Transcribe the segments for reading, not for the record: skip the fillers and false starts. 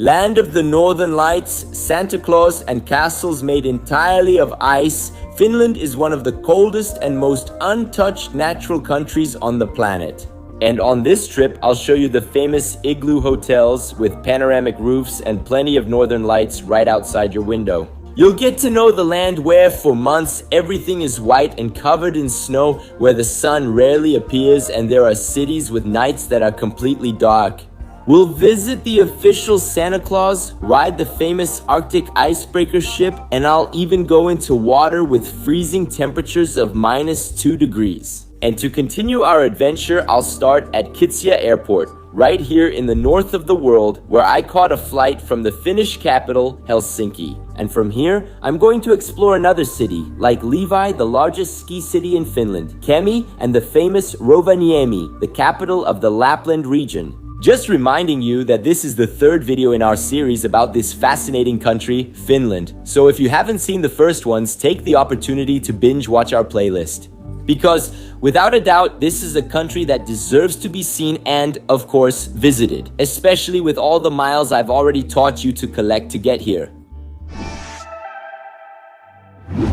Land of the Northern Lights, Santa Claus, and castles made entirely of ice, Finland is one of the coldest and most untouched natural countries on the planet. And on this trip, I'll show you the famous igloo hotels with panoramic roofs and plenty of northern lights right outside your window. You'll get to know the land where, for months, everything is white and covered in snow, where the sun rarely appears and there are cities with nights that are completely dark. We'll visit the official Santa Claus, ride the famous Arctic Icebreaker ship, and I'll even go into water with freezing temperatures of -2 degrees. And to continue our adventure, I'll start at Kitsia Airport, right here in the north of the world, where I caught a flight from the Finnish capital, Helsinki. And from here, I'm going to explore another city, like Levi, the largest ski city in Finland, Kemi, and the famous Rovaniemi, the capital of the Lapland region. Just reminding you that this is the third video in our series about this fascinating country, Finland. So if you haven't seen the first ones, take the opportunity to binge watch our playlist. Because without a doubt, this is a country that deserves to be seen and, of course, visited. Especially with all the miles I've already taught you to collect to get here.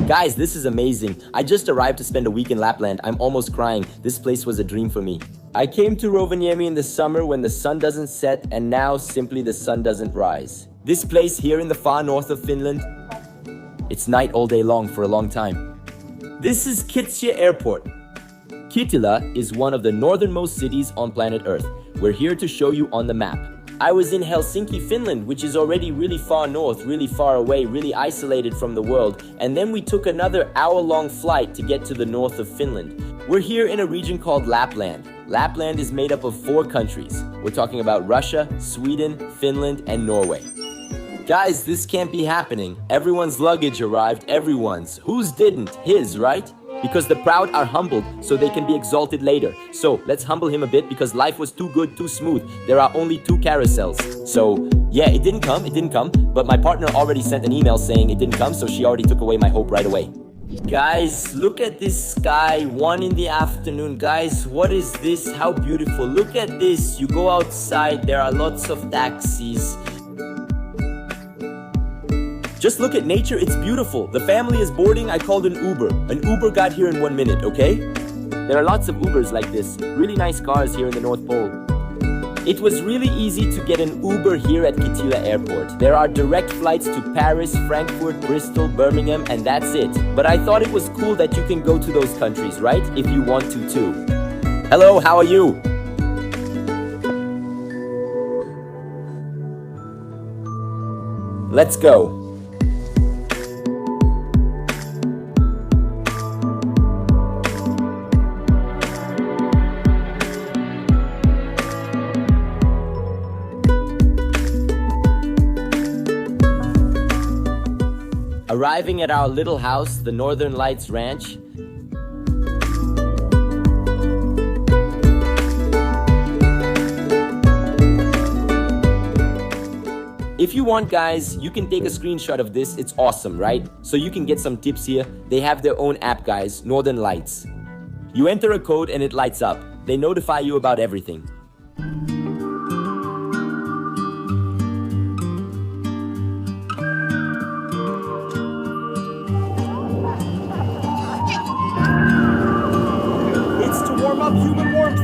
Guys, this is amazing. I just arrived to spend a week in Lapland. I'm almost crying. This place was a dream for me. I came to Rovaniemi in the summer when the sun doesn't set, and now simply the sun doesn't rise. This place here in the far north of Finland, it's night all day long for a long time. This is Kitsia Airport. Kittilä is one of the northernmost cities on planet Earth. We're here to show you on the map. I was in Helsinki, Finland, which is already really far north, really far away, really isolated from the world. And then we took another hour-long flight to get to the north of Finland. We're here in a region called Lapland. Lapland is made up of 4 countries. We're talking about Russia, Sweden, Finland, and Norway. Guys, this can't be happening. Everyone's luggage arrived, everyone's. Whose didn't? His, right? Because the proud are humbled, so they can be exalted later. So, let's humble him a bit because life was too good, too smooth. There are only 2 carousels. So, yeah, it didn't come, but my partner already sent an email saying it didn't come, so she already took away my hope right away. Guys, look at this sky, 1 in the afternoon. Guys, what is this? How beautiful. Look at this. You go outside, there are lots of taxis. Just look at nature, it's beautiful. The family is boarding, I called an Uber. An Uber got here in 1 minute, okay? There are lots of Ubers like this. Really nice cars here in the North Pole. It was really easy to get an Uber here at Kittilä Airport. There are direct flights to Paris, Frankfurt, Bristol, Birmingham, and that's it. But I thought it was cool that you can go to those countries, right? If you want to too. Hello, how are you? Let's go. Arriving at our little house, the Northern Lights Ranch. If you want, guys, you can take a screenshot of this. It's awesome, right? So you can get some tips here. They have their own app, guys, Northern Lights. You enter a code and it lights up. They notify you about everything. Up human warmth.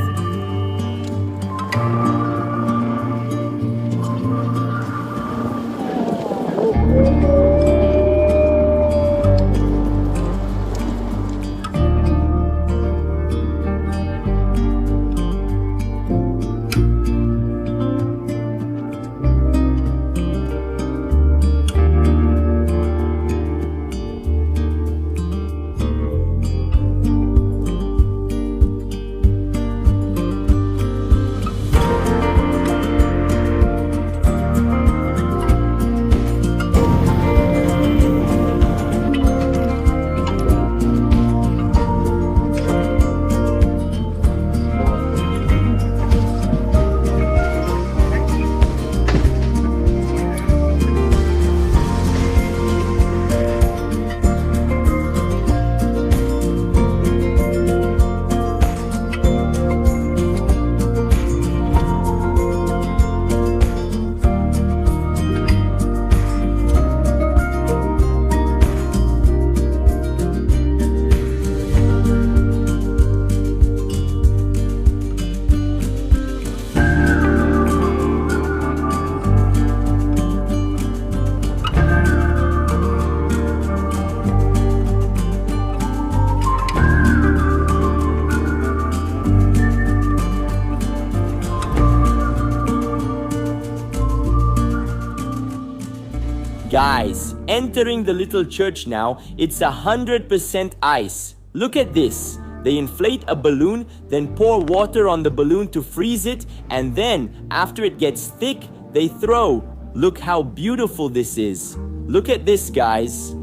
Guys, entering the little church now, it's 100% ice. Look at this. They inflate a balloon, then pour water on the balloon to freeze it, and then, after it gets thick, they throw. Look how beautiful this is. Look at this, guys.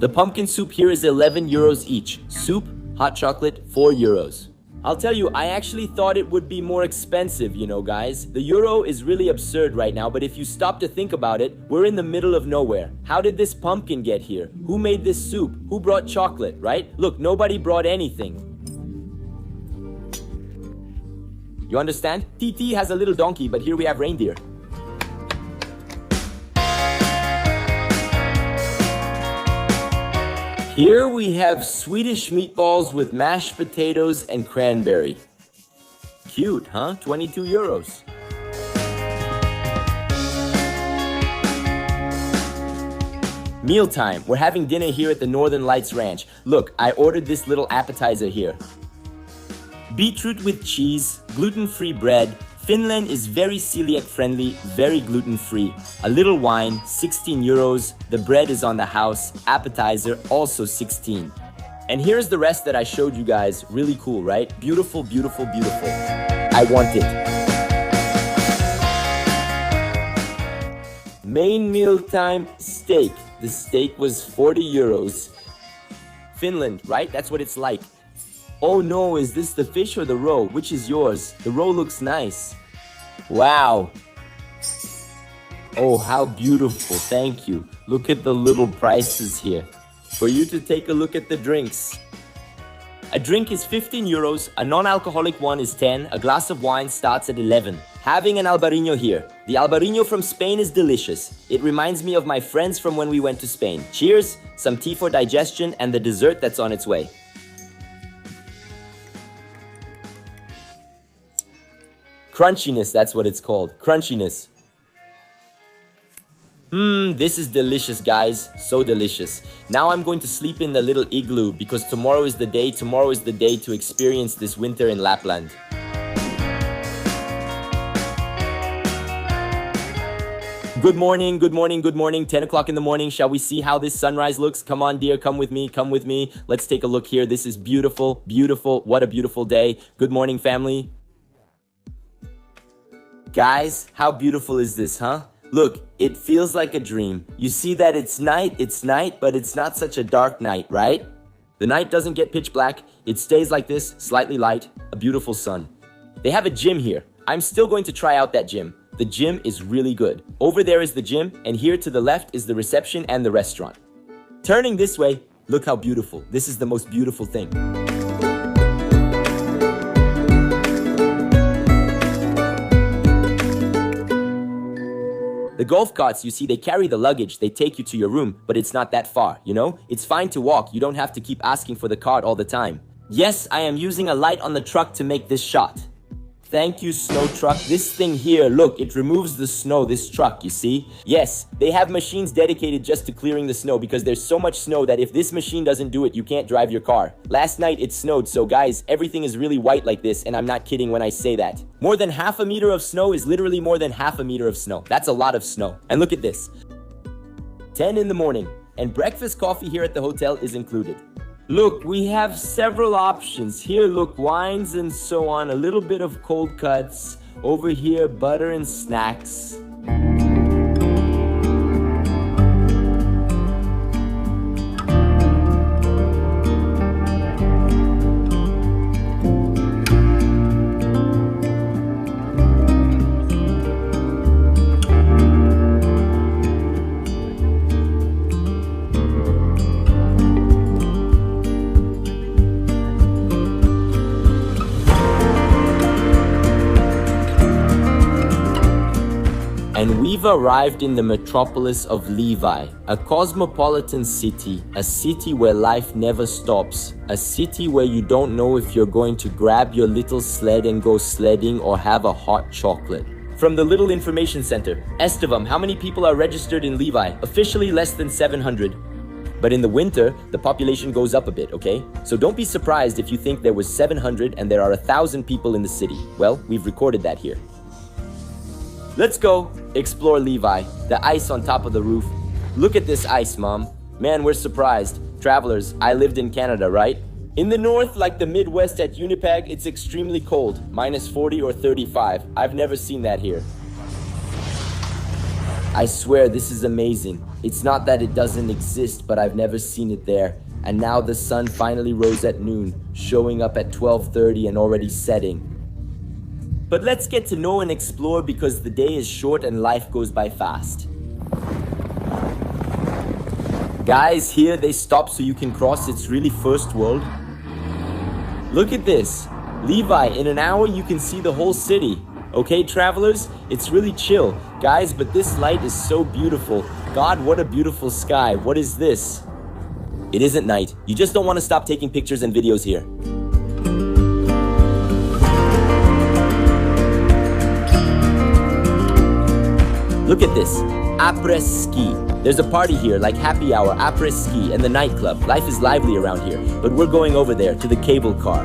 The pumpkin soup here is 11 euros each. Soup, hot chocolate, 4 euros. I'll tell you, I actually thought it would be more expensive, you know, guys. The euro is really absurd right now, but if you stop to think about it, we're in the middle of nowhere. How did this pumpkin get here? Who made this soup? Who brought chocolate, right? Look, nobody brought anything. You understand? TT has a little donkey, but here we have reindeer. Here we have Swedish meatballs with mashed potatoes and cranberry. Cute, huh? 22 euros. Mealtime. We're having dinner here at the Northern Lights Ranch. Look, I ordered this little appetizer here. Beetroot with cheese, gluten-free bread. Finland is very celiac friendly, very gluten-free. A little wine, 16 euros. The bread is on the house. Appetizer, also 16. And here's the rest that I showed you guys. Really cool, right? Beautiful, beautiful, beautiful. I want it. Main meal time, steak. The steak was 40 euros. Finland, right? That's what it's like. Oh no, is this the fish or the roe? Which is yours? The roe looks nice. Wow. Oh, how beautiful. Thank you. Look at the little prices here. For you to take a look at the drinks. A drink is 15 euros, a non-alcoholic one is 10, a glass of wine starts at 11. Having an Albarino here. The Albarino from Spain is delicious. It reminds me of my friends from when we went to Spain. Cheers, some tea for digestion, and the dessert that's on its way. Crunchiness, that's what it's called. Crunchiness. This is delicious, guys. So delicious. Now I'm going to sleep in the little igloo because tomorrow is the day to experience this winter in Lapland. Good morning, good morning, good morning. 10 o'clock in the morning. Shall we see how this sunrise looks? Come on, dear. Come with me. Come with me. Let's take a look here. This is beautiful, beautiful. What a beautiful day. Good morning, family. Guys, how beautiful is this, huh? Look, it feels like a dream. You see that it's night, but it's not such a dark night, right? The night doesn't get pitch black. It stays like this, slightly light, a beautiful sun. They have a gym here. I'm still going to try out that gym. The gym is really good. Over there is the gym, and here to the left is the reception and the restaurant. Turning this way, look how beautiful. This is the most beautiful thing. The golf carts, you see, they carry the luggage. They take you to your room, but it's not that far, you know? It's fine to walk. You don't have to keep asking for the cart all the time. Yes, I am using a light on the truck to make this shot. Thank you, snow truck. This thing here, look, it removes the snow, this truck, you see? Yes, they have machines dedicated just to clearing the snow because there's so much snow that if this machine doesn't do it, you can't drive your car. Last night it snowed, so guys, everything is really white like this, and I'm not kidding when I say that. More than half a meter of snow is literally more than half a meter of snow. That's a lot of snow. And look at this. 10 in the morning, and breakfast coffee here at the hotel is included. Look, we have several options. Here, look, wines and so on, a little bit of cold cuts. Over here, butter and snacks. And we've arrived in the metropolis of Levi, a cosmopolitan city, a city where life never stops, a city where you don't know if you're going to grab your little sled and go sledding or have a hot chocolate. From the little information center. Estevam, how many people are registered in Levi? Officially less than 700. But in the winter, the population goes up a bit, okay? So don't be surprised if you think there was 700 and there are 1,000 people in the city. Well, we've recorded that here. Let's go explore Levi, the ice on top of the roof. Look at this ice, Mom. Man, we're surprised. Travelers, I lived in Canada, right? In the north, like the Midwest at Winnipeg, it's extremely cold, -40 or 35. I've never seen that here. I swear this is amazing. It's not that it doesn't exist, but I've never seen it there. And now the sun finally rose at noon, showing up at 12:30 and already setting. But let's get to know and explore because the day is short and life goes by fast. Guys, here they stop so you can cross. It's really first world. Look at this. Levi, in an hour you can see the whole city. Okay, travelers? It's really chill. Guys, but this light is so beautiful. God, what a beautiful sky. What is this? It isn't night. You just don't want to stop taking pictures and videos here. Look at this. Après ski. There's a party here like happy hour, après ski, and the nightclub. Life is lively around here, but we're going over there to the cable car.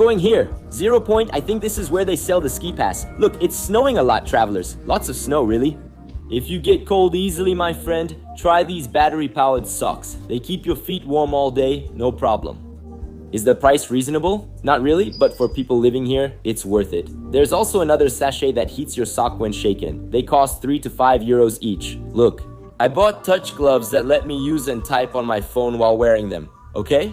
Going here. 0 point, I think this is where they sell the ski pass. Look, it's snowing a lot, travelers. Lots of snow, really. If you get cold easily, my friend, try these battery-powered socks. They keep your feet warm all day, no problem. Is the price reasonable? Not really, but for people living here, it's worth it. There's also another sachet that heats your sock when shaken. They cost 3 to 5 euros each. Look, I bought touch gloves that let me use and type on my phone while wearing them, okay?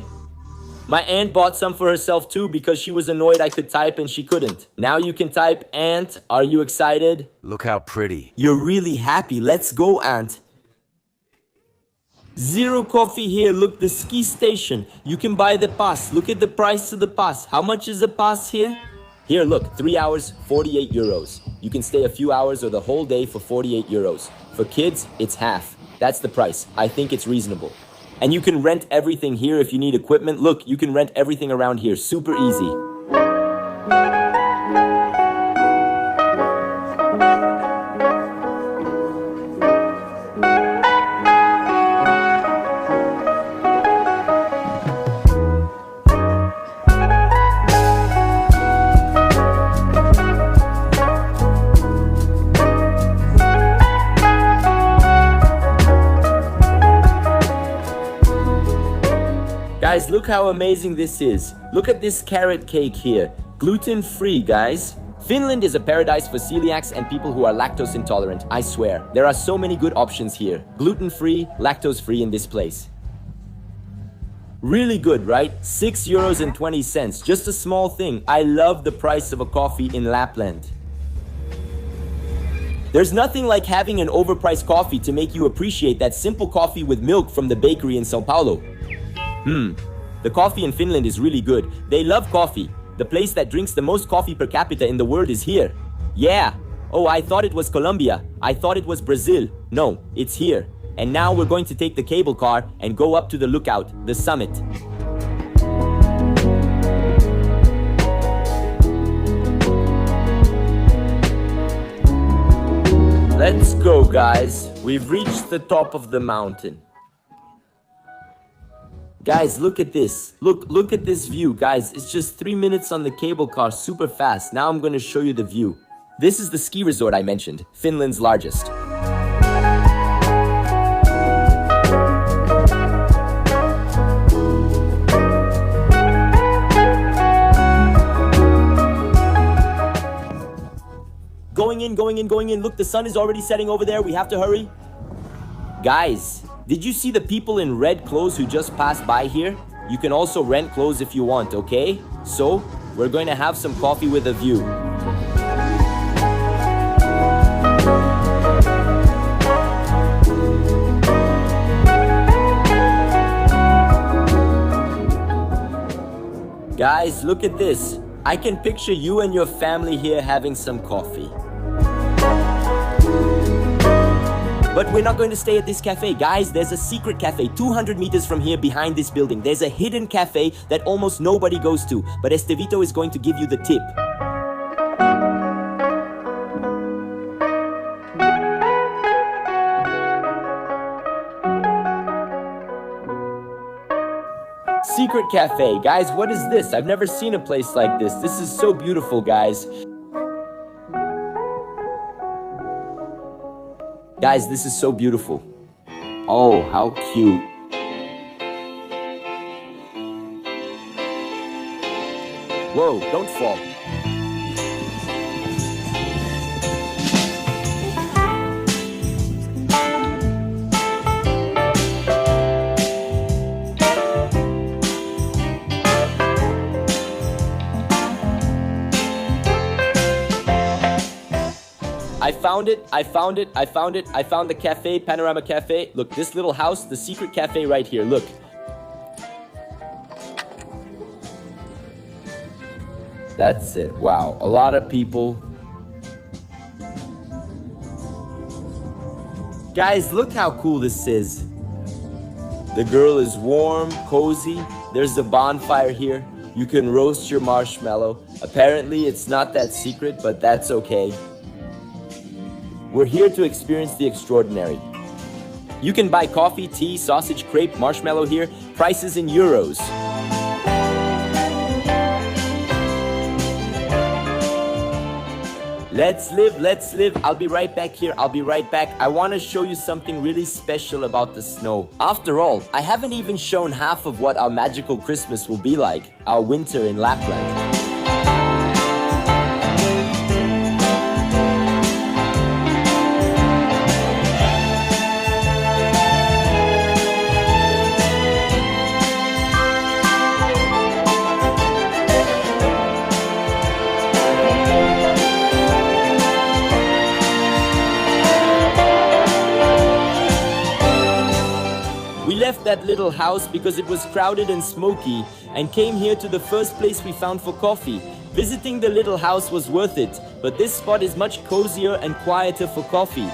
My aunt bought some for herself too because she was annoyed I could type and she couldn't. Now you can type, Aunt, are you excited? Look how pretty. You're really happy. Let's go, Aunt. Zero coffee here. Look, the ski station. You can buy the pass. Look at the price of the pass. How much is the pass here? Here, look, 3 hours, 48 euros. You can stay a few hours or the whole day for 48 euros. For kids, it's half. That's the price. I think it's reasonable. And you can rent everything here if you need equipment. Look, you can rent everything around here. Super easy. Guys, look how amazing this is. Look at this carrot cake here. Gluten-free, guys. Finland is a paradise for celiacs and people who are lactose intolerant, I swear. There are so many good options here. Gluten-free, lactose-free in this place. Really good, right? 6 euros and 20 cents. Just a small thing. I love the price of a coffee in Lapland. There's nothing like having an overpriced coffee to make you appreciate that simple coffee with milk from the bakery in Sao Paulo. The coffee in Finland is really good. They love coffee. The place that drinks the most coffee per capita in the world is here. Yeah. Oh, I thought it was Colombia. I thought it was Brazil. No, it's here. And now we're going to take the cable car and go up to the lookout, the summit. Let's go, guys. We've reached the top of the mountain. Guys, look at this. Look at this view, guys. It's just 3 minutes on the cable car, super fast. Now I'm going to show you the view. This is the ski resort I mentioned, Finland's largest. Going in. Look, the sun is already setting over there. We have to hurry. Guys, did you see the people in red clothes who just passed by here? You can also rent clothes if you want, okay? So, we're going to have some coffee with a view. Guys, look at this. I can picture you and your family here having some coffee. But we're not going to stay at this cafe. Guys, there's a secret cafe 200 meters from here behind this building. There's a hidden cafe that almost nobody goes to. But Estevito is going to give you the tip. Secret cafe. Guys, what is this? I've never seen a place like this. This is so beautiful, guys. Guys, this is so beautiful. Oh, how cute. Whoa, don't fall. I found the cafe, Panorama Cafe. Look, this little house, the secret cafe right here, look. That's it, wow, a lot of people. Guys, look how cool this is. The girl is warm, cozy. There's a bonfire here. You can roast your marshmallow. Apparently, it's not that secret, but that's okay. We're here to experience the extraordinary. You can buy coffee, tea, sausage, crepe, marshmallow here. Prices in euros. Let's live. I'll be right back here. I'll be right back. I want to show you something really special about the snow. After all, I haven't even shown half of what our magical Christmas will be like. Our winter in Lapland. We left that little house because it was crowded and smoky and came here to the first place we found for coffee. Visiting the little house was worth it, but this spot is much cozier and quieter for coffee.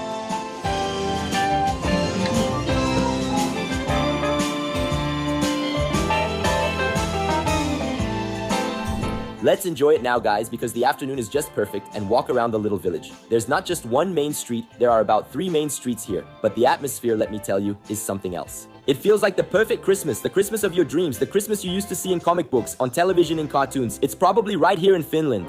Let's enjoy it now, guys, because the afternoon is just perfect, and walk around the little village. There's not just one main street, there are about 3 main streets here, but the atmosphere, let me tell you, is something else. It feels like the perfect Christmas, the Christmas of your dreams, the Christmas you used to see in comic books, on television and cartoons. It's probably right here in Finland.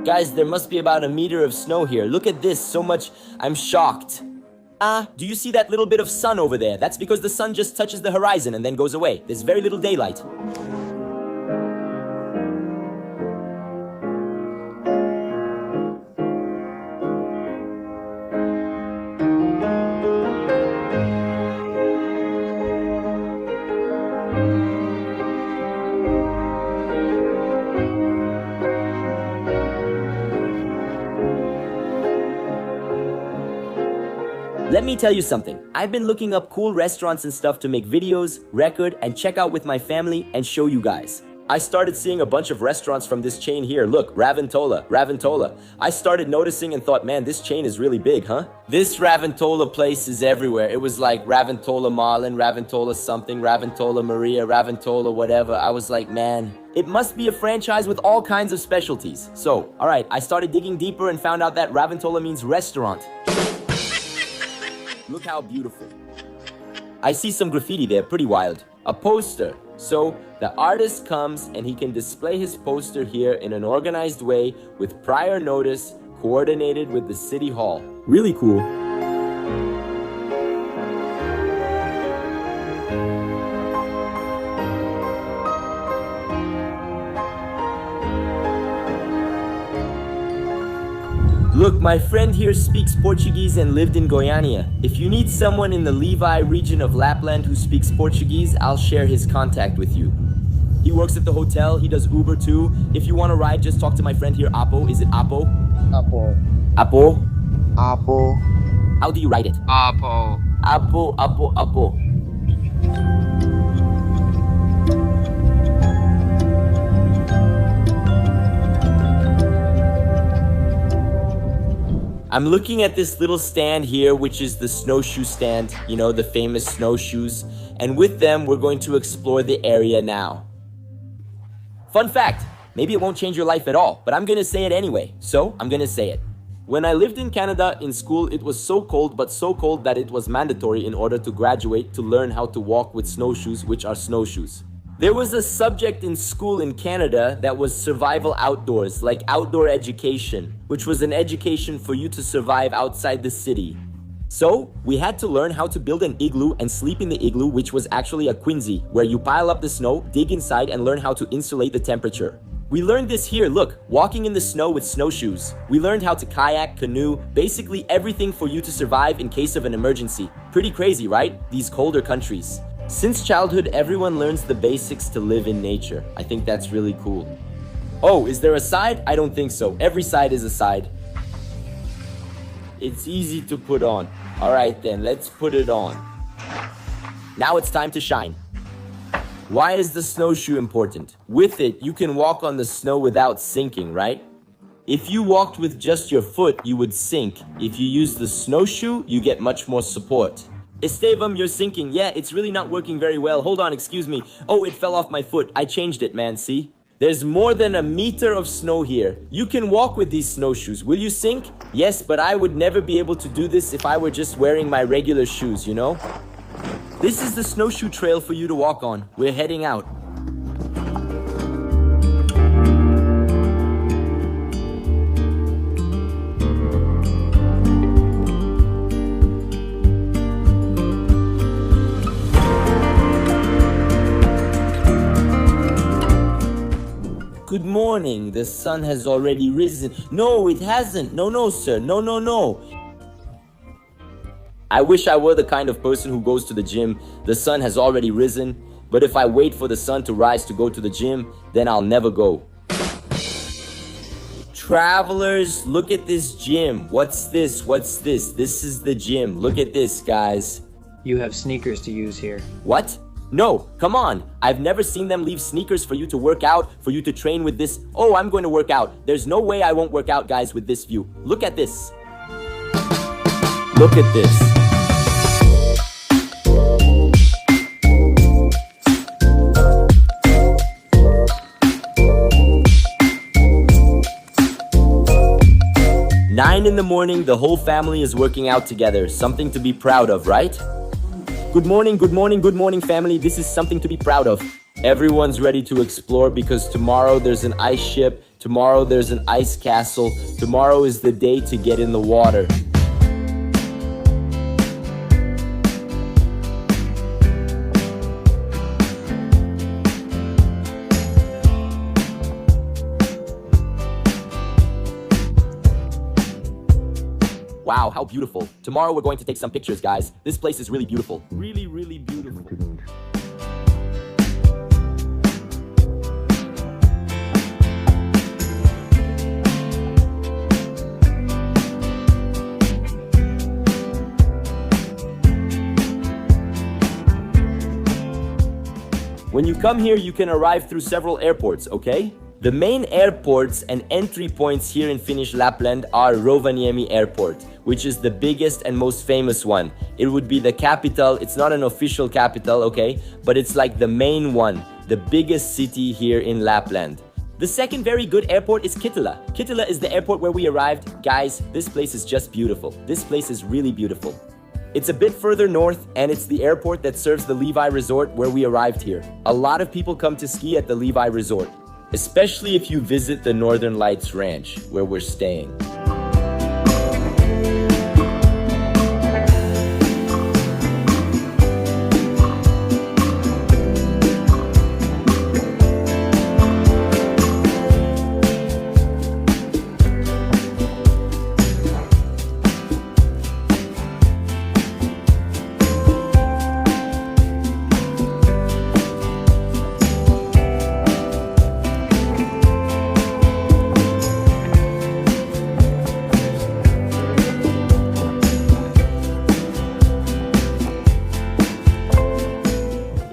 Guys, there must be about 1 meter of snow here. Look at this, so much. I'm shocked. Do you see that little bit of sun over there? That's because the sun just touches the horizon and then goes away. There's very little daylight. Let me tell you something. I've been looking up cool restaurants and stuff to make videos, record, and check out with my family and show you guys. I started seeing a bunch of restaurants from this chain here. Look, Ravintola. I started noticing and thought, man, this chain is really big, huh? This Ravintola place is everywhere. It was like Ravintola Marlin, Ravintola something, Ravintola Maria, Ravintola whatever. I was like, man, it must be a franchise with all kinds of specialties. So, alright, I started digging deeper and found out that Ravintola means restaurant. Look how beautiful. I see some graffiti there, pretty wild. A poster. So the artist comes and he can display his poster here in an organized way with prior notice, coordinated with the city hall. Really cool. Look, my friend here speaks Portuguese and lived in Goiânia. If you need someone in the Levi region of Lapland who speaks Portuguese, I'll share his contact with you. He works at the hotel, he does Uber too. If you want to ride, just talk to my friend here, Apo. Is it Apo? Apo. Apo? Apo. How do you write it? Apo. Apo, Apo, Apo. I'm looking at this little stand here, which is the snowshoe stand, you know, the famous snowshoes. And with them, we're going to explore the area now. Fun fact, maybe it won't change your life at all, but I'm gonna say it anyway, so I'm gonna say it. When I lived in Canada in school, it was so cold, but so cold that it was mandatory in order to graduate to learn how to walk with snowshoes, which are snowshoes. There was a subject in school in Canada that was survival outdoors, like outdoor education, which was an education for you to survive outside the city. So, we had to learn how to build an igloo and sleep in the igloo, which was actually a quinzee, where you pile up the snow, dig inside, and learn how to insulate the temperature. We learned this here, look, walking in the snow with snowshoes. We learned how to kayak, canoe, basically everything for you to survive in case of an emergency. Pretty crazy, right? These colder countries. Since childhood, everyone learns the basics to live in nature. I think that's really cool. Oh, is there a side? I don't think so. Every side is a side. It's easy to put on. All right then, let's put it on. Now it's time to shine. Why is the snowshoe important? With it, you can walk on the snow without sinking, right? If you walked with just your foot, you would sink. If you use the snowshoe, you get much more support. Estevam, you're sinking. Yeah, it's really not working very well. Hold on, excuse me. Oh, it fell off my foot. I changed it, man, see? There's more than a meter of snow here. You can walk with these snowshoes. Will you sink? Yes, but I would never be able to do this if I were just wearing my regular shoes, you know? This is the snowshoe trail for you to walk on. We're heading out. Good morning. The sun has already risen. No, it hasn't. No, sir. No. I wish I were the kind of person who goes to the gym. The sun has already risen. But if I wait for the sun to rise to go to the gym, then I'll never go. Travelers, look at this gym. What's this? This is the gym. Look at this, guys. You have sneakers to use here. What? No, come on. I've never seen them leave sneakers for you to work out, for you to train with this. Oh, I'm going to work out. There's no way I won't work out, guys, with this view. Look at this. Look at this. Nine in the morning, the whole family is working out together. Something to be proud of, right? Good morning, family. This is something to be proud of. Everyone's ready to explore because tomorrow there's an ice ship. Tomorrow there's an ice castle. Tomorrow is the day to get in the water. Wow, how beautiful. Tomorrow we're going to take some pictures, guys. This place is really beautiful. Really, really beautiful. When you come here, you can arrive through several airports, okay? The main airports and entry points here in Finnish Lapland are Rovaniemi Airport, which is the biggest and most famous one. It would be the capital. It's not an official capital, okay? But it's like the main one, the biggest city here in Lapland. The second very good airport is Kittilä. Kittilä is the airport where we arrived. Guys, this place is just beautiful. This place is really beautiful. It's a bit further north, and it's the airport that serves the Levi Resort where we arrived here. A lot of people come to ski at the Levi Resort, especially if you visit the Northern Lights Ranch, where we're staying.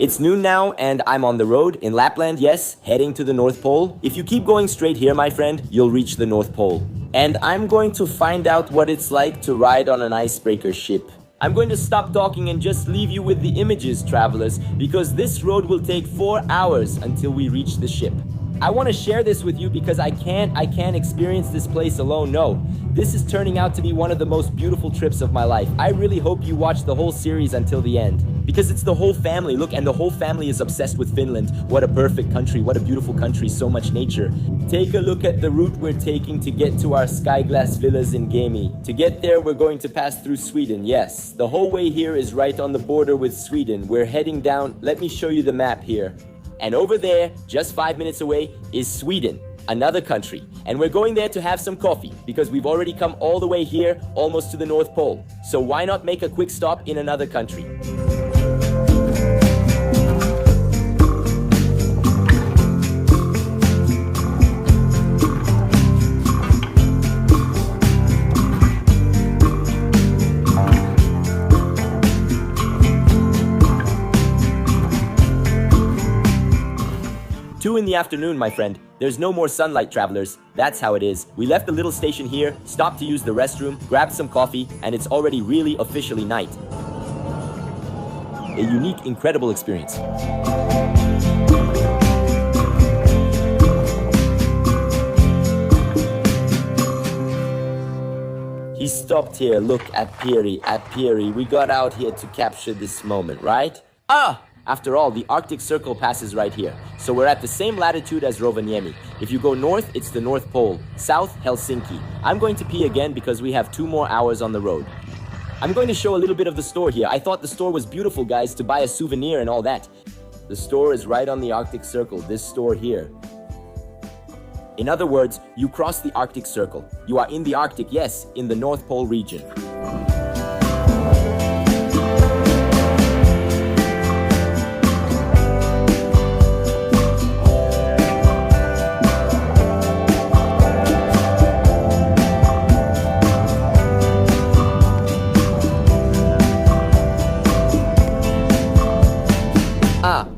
It's noon now and I'm on the road in Lapland, yes, heading to the North Pole. If you keep going straight here, my friend, you'll reach the North Pole. And I'm going to find out what it's like to ride on an icebreaker ship. I'm going to stop talking and just leave you with the images, travelers, because this road will take 4 hours until we reach the ship. I want to share this with you because I can't experience this place alone. No, this is turning out to be one of the most beautiful trips of my life. I really hope you watch the whole series until the end because it's the whole family. Look, and the whole family is obsessed with Finland. What a perfect country, what a beautiful country, so much nature. Take a look at the route we're taking to get to our sky glass villas in Kemi. To get there, we're going to pass through Sweden. Yes, the whole way here is right on the border with Sweden. We're heading down. Let me show you the map here. And over there, just 5 minutes away, is Sweden, another country. And we're going there to have some coffee because we've already come all the way here, almost to the North Pole. So why not make a quick stop in another country? In the afternoon, my friend. There's no more sunlight, travelers. That's how it is. We left the little station here, stopped to use the restroom, grabbed some coffee, and it's already really officially night. A unique, incredible experience. He stopped here. Look at Piri. We got out here to capture this moment, right? After all, the Arctic Circle passes right here, so we're at the same latitude as Rovaniemi. If you go north, it's the North Pole. South, Helsinki. I'm going to pee again because we have 2 more hours on the road. I'm going to show a little bit of the store here. I thought the store was beautiful, guys, to buy a souvenir and all that. The store is right on the Arctic Circle, this store here. In other words, you cross the Arctic Circle. You are in the Arctic, yes, in the North Pole region.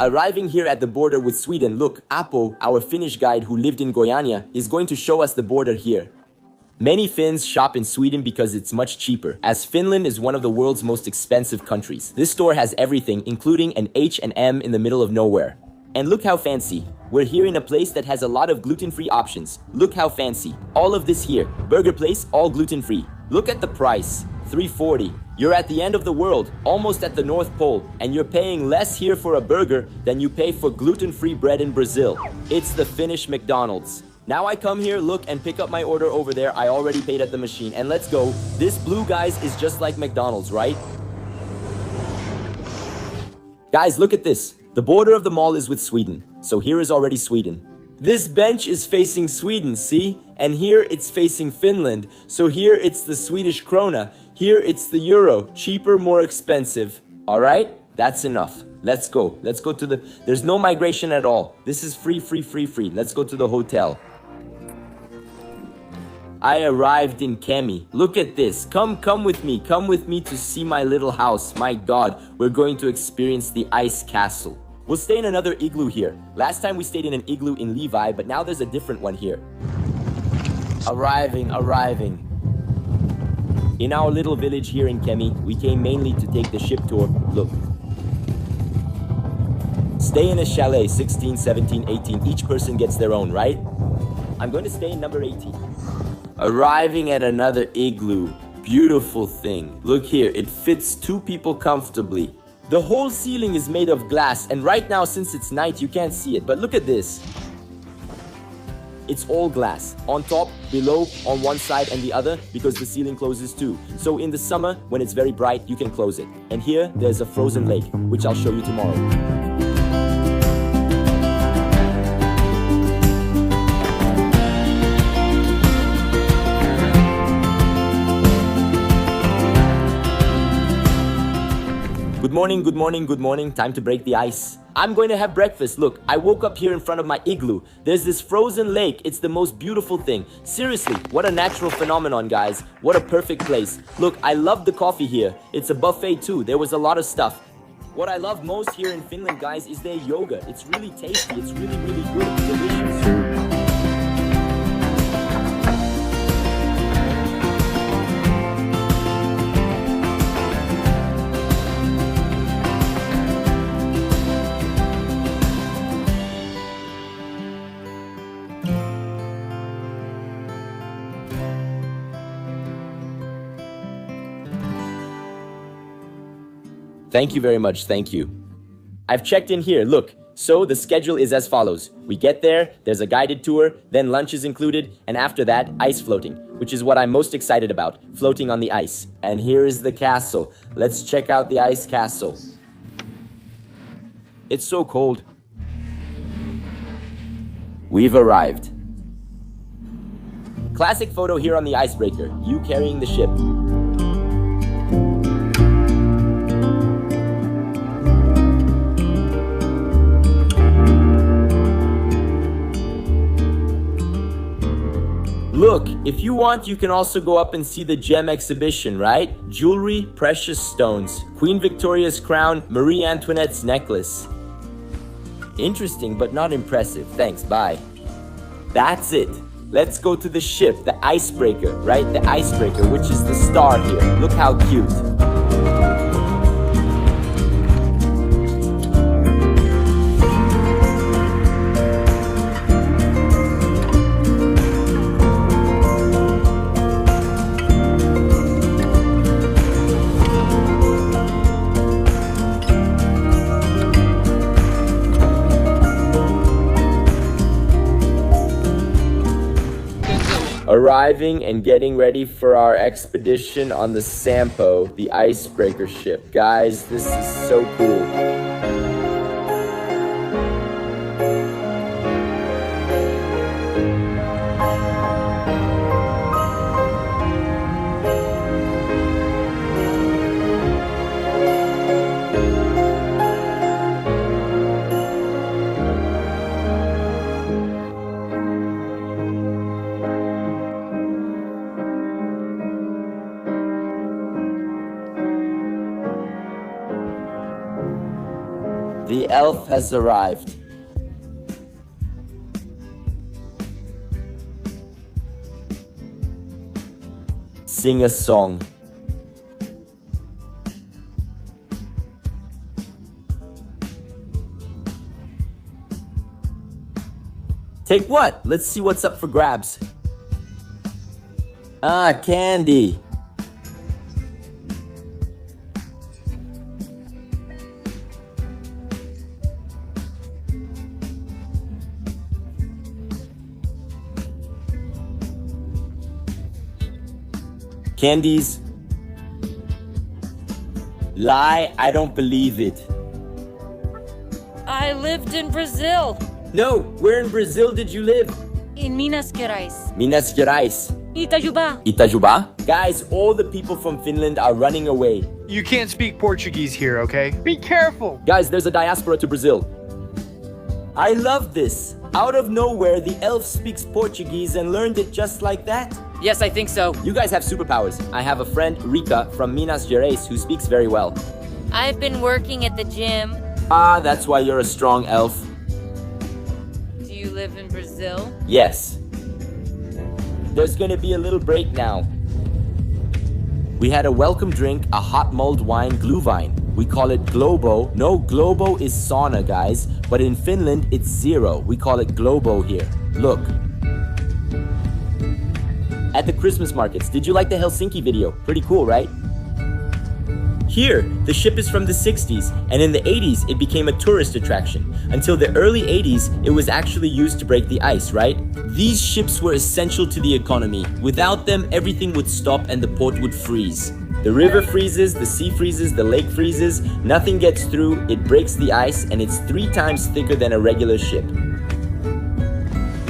Arriving here at the border with Sweden, look, Apo, our Finnish guide who lived in Goiânia, is going to show us the border here. Many Finns shop in Sweden because it's much cheaper, as Finland is one of the world's most expensive countries. This store has everything, including an H&M in the middle of nowhere. And look how fancy. We're here in a place that has a lot of gluten-free options. Look how fancy. All of this here. Burger place, all gluten-free. Look at the price. $3.40. You're at the end of the world, almost at the North Pole, and you're paying less here for a burger than you pay for gluten-free bread in Brazil. It's the Finnish McDonald's. Now I come here, look, and pick up my order over there. I already paid at the machine, and let's go. This blue, guys, is just like McDonald's, right? Guys, look at this. The border of the mall is with Sweden, so here is already Sweden. This bench is facing Sweden, see? And here it's facing Finland. So here it's the Swedish krona. Here it's the euro. Cheaper, more expensive. All right? That's enough. Let's go. Let's go to the... There's no migration at all. This is free. Let's go to the hotel. I arrived in Kemi. Look at this. Come with me. Come with me to see my little house. My God, we're going to experience the ice castle. We'll stay in another igloo here. Last time we stayed in an igloo in Levi, but now there's a different one here. Arriving. In our little village here in Kemi, we came mainly to take the ship tour. Look. Stay in a chalet, 16, 17, 18. Each person gets their own, right? I'm going to stay in number 18. Arriving at another igloo. Beautiful thing. Look here, it fits 2 people comfortably. The whole ceiling is made of glass, and right now, since it's night, you can't see it, but look at this. It's all glass, on top, below, on one side and the other, because the ceiling closes too. So in the summer, when it's very bright, you can close it. And here, there's a frozen lake, which I'll show you tomorrow. Good morning. Time to break the ice. I'm going to have breakfast. Look, I woke up here in front of my igloo. There's this frozen lake. It's the most beautiful thing. Seriously, what a natural phenomenon, guys. What a perfect place. Look, I love the coffee here. It's a buffet too. There was a lot of stuff. What I love most here in Finland, guys, is their yoga. It's really tasty. It's really, really good. Delicious. Thank you very much, thank you. I've checked in here, look. So the schedule is as follows. We get there, there's a guided tour, then lunch is included, and after that, ice floating, which is what I'm most excited about, floating on the ice. And here is the castle. Let's check out the ice castle. It's so cold. We've arrived. Classic photo here on the Icebreaker, you carrying the ship. Look, if you want, you can also go up and see the gem exhibition, right? Jewelry, precious stones, Queen Victoria's crown, Marie Antoinette's necklace. Interesting, but not impressive. Thanks, bye. That's it. Let's go to the ship, the Icebreaker, right? The Icebreaker, which is the star here. Look how cute. Arriving and getting ready for our expedition on the Sampo, the Icebreaker ship. Guys, this is so cool. The elf has arrived. Sing a song. Take what? Let's see what's up for grabs. Ah, candy. Candies. Lie, I don't believe it. I lived in Brazil. No, where in Brazil did you live? In Minas Gerais. Minas Gerais. Itajubá. Itajubá? Guys, all the people from Finland are running away. You can't speak Portuguese here, okay? Be careful! Guys, there's a diaspora to Brazil. I love this. Out of nowhere, the elf speaks Portuguese and learned it just like that. Yes, I think so. You guys have superpowers. I have a friend, Rika, from Minas Gerais, who speaks very well. I've been working at the gym. Ah, that's why you're a strong elf. Do you live in Brazil? Yes. There's gonna be a little break now. We had a welcome drink, a hot mulled wine, Glühwein. We call it Globo. No, Globo is sauna, guys. But in Finland, it's zero. We call it Globo here. Look. At the Christmas markets, did you like the Helsinki video? Pretty cool, right? Here, the ship is from the 60s, and in the 80s, it became a tourist attraction. Until the early 80s, it was actually used to break the ice, right? These ships were essential to the economy. Without them, everything would stop and the port would freeze. The river freezes, the sea freezes, the lake freezes, nothing gets through, it breaks the ice, and it's 3 times thicker than a regular ship.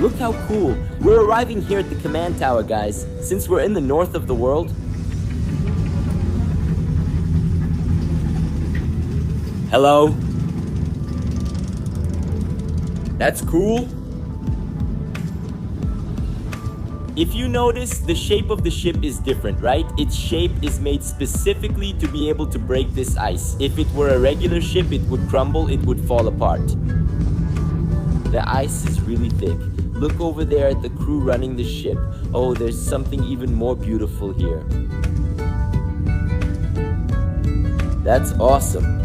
Look how cool. We're arriving here at the command tower, guys. Since we're in the north of the world. Hello? That's cool. If you notice, the shape of the ship is different, right? Its shape is made specifically to be able to break this ice. If it were a regular ship, it would crumble, it would fall apart. The ice is really thick. Look over there at the crew running the ship. Oh, there's something even more beautiful here. That's awesome.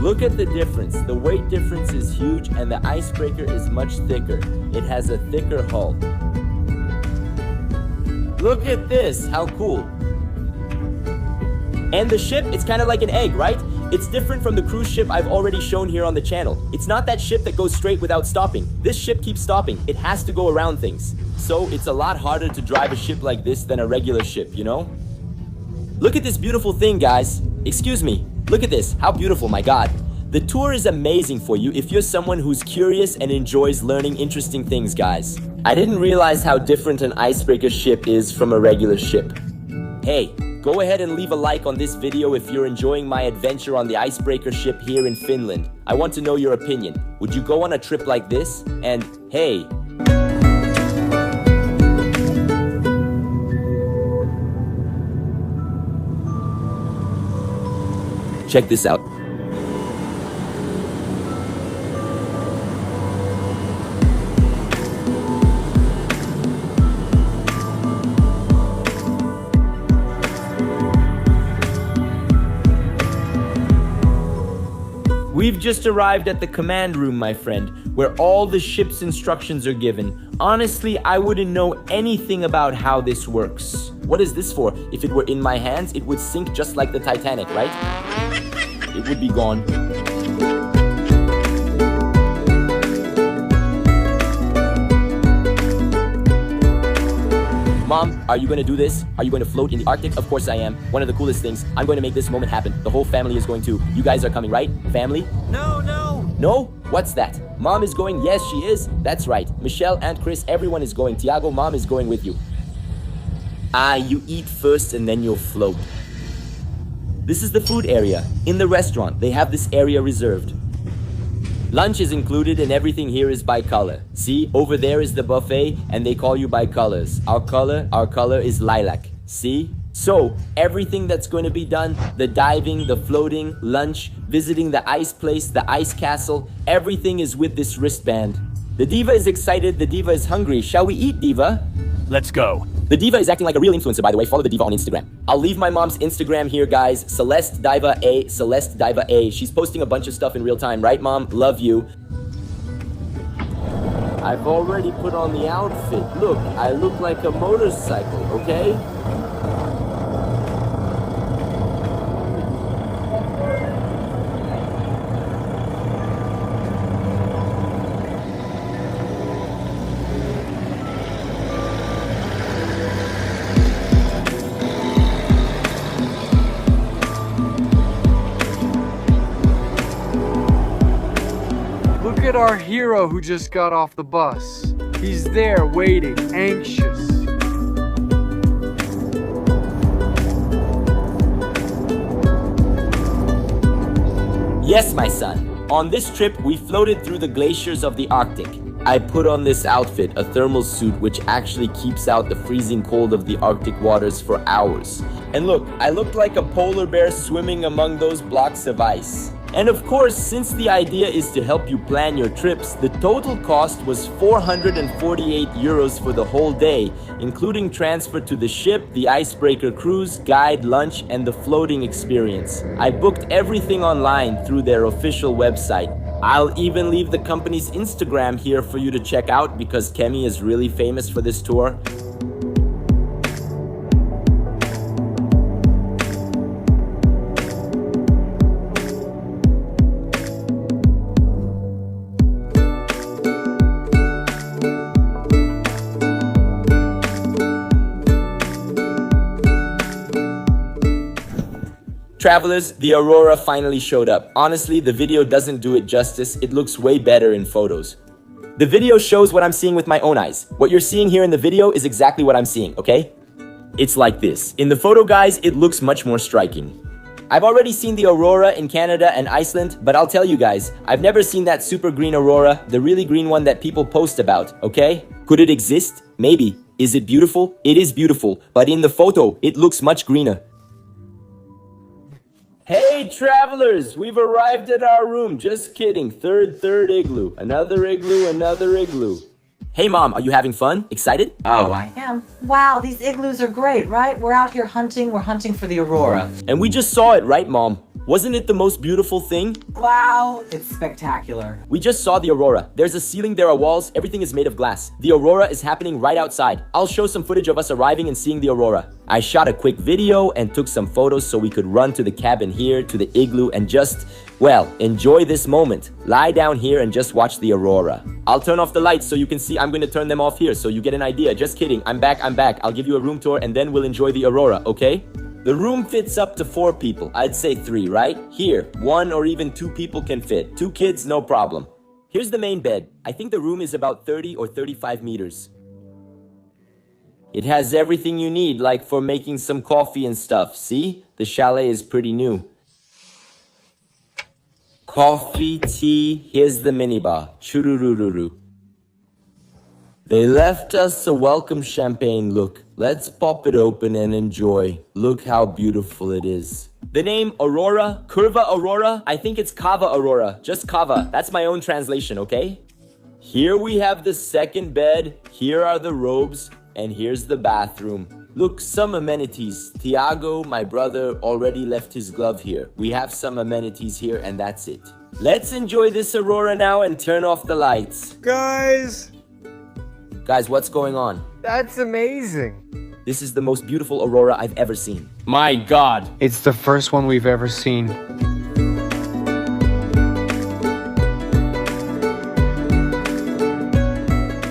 Look at the difference. The weight difference is huge and the icebreaker is much thicker. It has a thicker hull. Look at this, how cool. And the ship, it's kind of like an egg, right? It's different from the cruise ship I've already shown here on the channel. It's not that ship that goes straight without stopping. This ship keeps stopping. It has to go around things. So it's a lot harder to drive a ship like this than a regular ship, you know? Look at this beautiful thing, guys. Excuse me. Look at this. How beautiful, my God. The tour is amazing for you if you're someone who's curious and enjoys learning interesting things, guys. I didn't realize how different an icebreaker ship is from a regular ship. Hey, go ahead and leave a like on this video if you're enjoying my adventure on the icebreaker ship here in Finland. I want to know your opinion. Would you go on a trip like this? And hey, check this out. We've just arrived at the command room, my friend, where all the ship's instructions are given. Honestly, I wouldn't know anything about how this works. What is this for? If it were in my hands, it would sink just like the Titanic, right? It would be gone. Mom, are you going to do this? Are you going to float in the Arctic? Of course I am. One of the coolest things. I'm going to make this moment happen. The whole family is going to. You guys are coming, right? Family? No. No? What's that? Mom is going? Yes, she is. That's right. Michelle and Chris, everyone is going. Tiago, Mom is going with you. You eat first and then you'll float. This is the food area. In the restaurant, they have this area reserved. Lunch is included and everything here is by color. See, over there is the buffet and they call you by colors. Our color is lilac. See? So, everything that's going to be done, the diving, the floating, lunch, visiting the ice place, the ice castle, everything is with this wristband. The diva is excited, the diva is hungry. Shall we eat, diva? Let's go. The diva is acting like a real influencer, by the way. Follow the diva on Instagram. I'll leave my mom's Instagram here, guys. Celeste Diva A. She's posting a bunch of stuff in real time, right, Mom? Love you. I've already put on the outfit. Look, I look like a motorcycle, okay? Look at our hero who just got off the bus. He's there waiting, anxious. Yes, my son. On this trip, we floated through the glaciers of the Arctic. I put on this outfit, a thermal suit, which actually keeps out the freezing cold of the Arctic waters for hours. And look, I looked like a polar bear swimming among those blocks of ice. And of course, since the idea is to help you plan your trips, the total cost was 448 euros for the whole day, including transfer to the ship, the icebreaker cruise, guide, lunch, and the floating experience. I booked everything online through their official website. I'll even leave the company's Instagram here for you to check out because Kemi is really famous for this tour. Travelers, the aurora finally showed up. Honestly, the video doesn't do it justice. It looks way better in photos. The video shows what I'm seeing with my own eyes. What you're seeing here in the video is exactly what I'm seeing, okay? It's like this. In the photo, guys, it looks much more striking. I've already seen the aurora in Canada and Iceland, but I'll tell you guys, I've never seen that super green aurora, the really green one that people post about, okay? Could it exist? Maybe. Is it beautiful? It is beautiful, but in the photo, it looks much greener. Hey travelers, we've arrived at our room. Just kidding. Third igloo. Another igloo, another igloo. Hey mom, are you having fun? Excited? Oh, I am. Wow, these igloos are great, right? We're out here hunting. We're hunting for the aurora. And we just saw it, right mom? Wasn't it the most beautiful thing? Wow, it's spectacular. We just saw the aurora. There's a ceiling, there are walls, everything is made of glass. The aurora is happening right outside. I'll show some footage of us arriving and seeing the aurora. I shot a quick video and took some photos so we could run to the cabin here, to the igloo, and just, well, enjoy this moment. Lie down here and just watch the aurora. I'll turn off the lights so you can see. I'm going to turn them off here so you get an idea. Just kidding. I'm back. I'll give you a room tour and then we'll enjoy the aurora, okay? The room fits up to 4 people. I'd say 3, right? Here, 1 or even 2 people can fit. 2 kids, no problem. Here's the main bed. I think the room is about 30 or 35 meters. It has everything you need, like for making some coffee and stuff. See? The chalet is pretty new. Coffee, tea, here's the minibar. Chururururu. They left us a welcome champagne. Look, let's pop it open and enjoy. Look how beautiful it is. The name Aurora, Curva Aurora, I think it's Cava Aurora. Just Cava, that's my own translation, okay? Here we have the second bed, here are the robes, and here's the bathroom. Look, some amenities. Tiago, my brother, already left his glove here. We have some amenities here and that's it. Let's enjoy this aurora now and turn off the lights. Guys, what's going on? That's amazing. This is the most beautiful aurora I've ever seen. My God. It's the first one we've ever seen.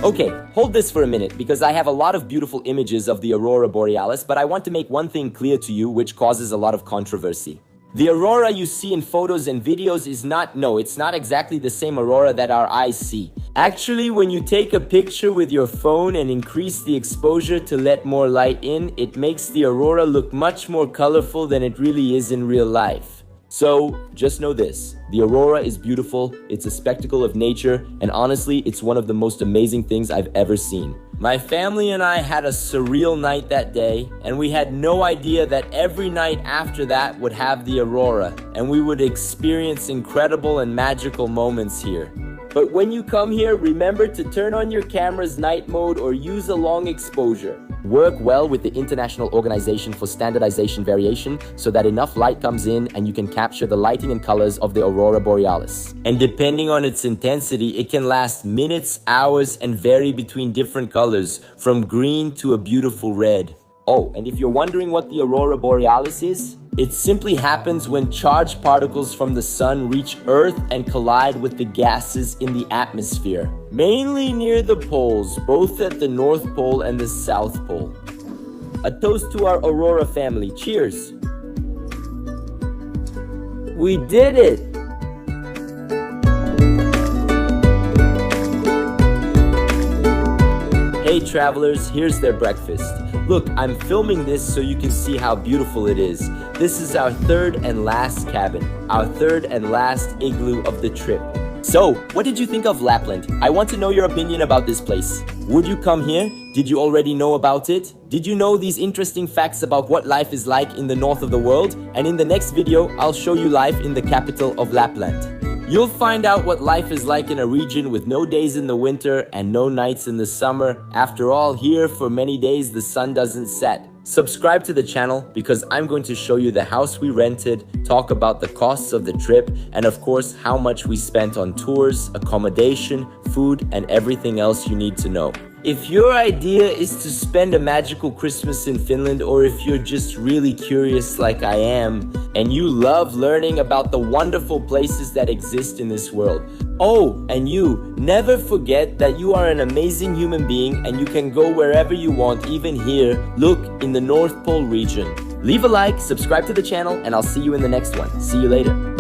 Okay, hold this for a minute because I have a lot of beautiful images of the aurora borealis, but I want to make one thing clear to you which causes a lot of controversy. The aurora you see in photos and videos is it's not exactly the same aurora that our eyes see. Actually, when you take a picture with your phone and increase the exposure to let more light in, it makes the aurora look much more colorful than it really is in real life. So, just know this, the aurora is beautiful, it's a spectacle of nature, and honestly, it's one of the most amazing things I've ever seen. My family and I had a surreal night that day, and we had no idea that every night after that would have the aurora, and we would experience incredible and magical moments here. But when you come here, remember to turn on your camera's night mode or use a long exposure. Work well with the International Organization for Standardization Variation so that enough light comes in and you can capture the lighting and colors of the aurora borealis. And depending on its intensity, it can last minutes, hours, and vary between different colors, from green to a beautiful red. Oh, and if you're wondering what the aurora borealis is, it simply happens when charged particles from the sun reach Earth and collide with the gases in the atmosphere, mainly near the poles, both at the North Pole and the South Pole. A toast to our aurora family. Cheers! We did it! Hey travelers, here's their breakfast. Look, I'm filming this so you can see how beautiful it is. This is our third and last cabin, our third and last igloo of the trip. So, what did you think of Lapland? I want to know your opinion about this place. Would you come here? Did you already know about it? Did you know these interesting facts about what life is like in the north of the world? And in the next video, I'll show you life in the capital of Lapland. You'll find out what life is like in a region with no days in the winter and no nights in the summer. After all, here for many days the sun doesn't set. Subscribe to the channel because I'm going to show you the house we rented, talk about the costs of the trip, and of course how much we spent on tours, accommodation, food, and everything else you need to know. If your idea is to spend a magical Christmas in Finland, or if you're just really curious like I am, and you love learning about the wonderful places that exist in this world. Oh, and you, never forget that you are an amazing human being and you can go wherever you want, even here, look, in the North Pole region. Leave a like, subscribe to the channel, and I'll see you in the next one. See you later.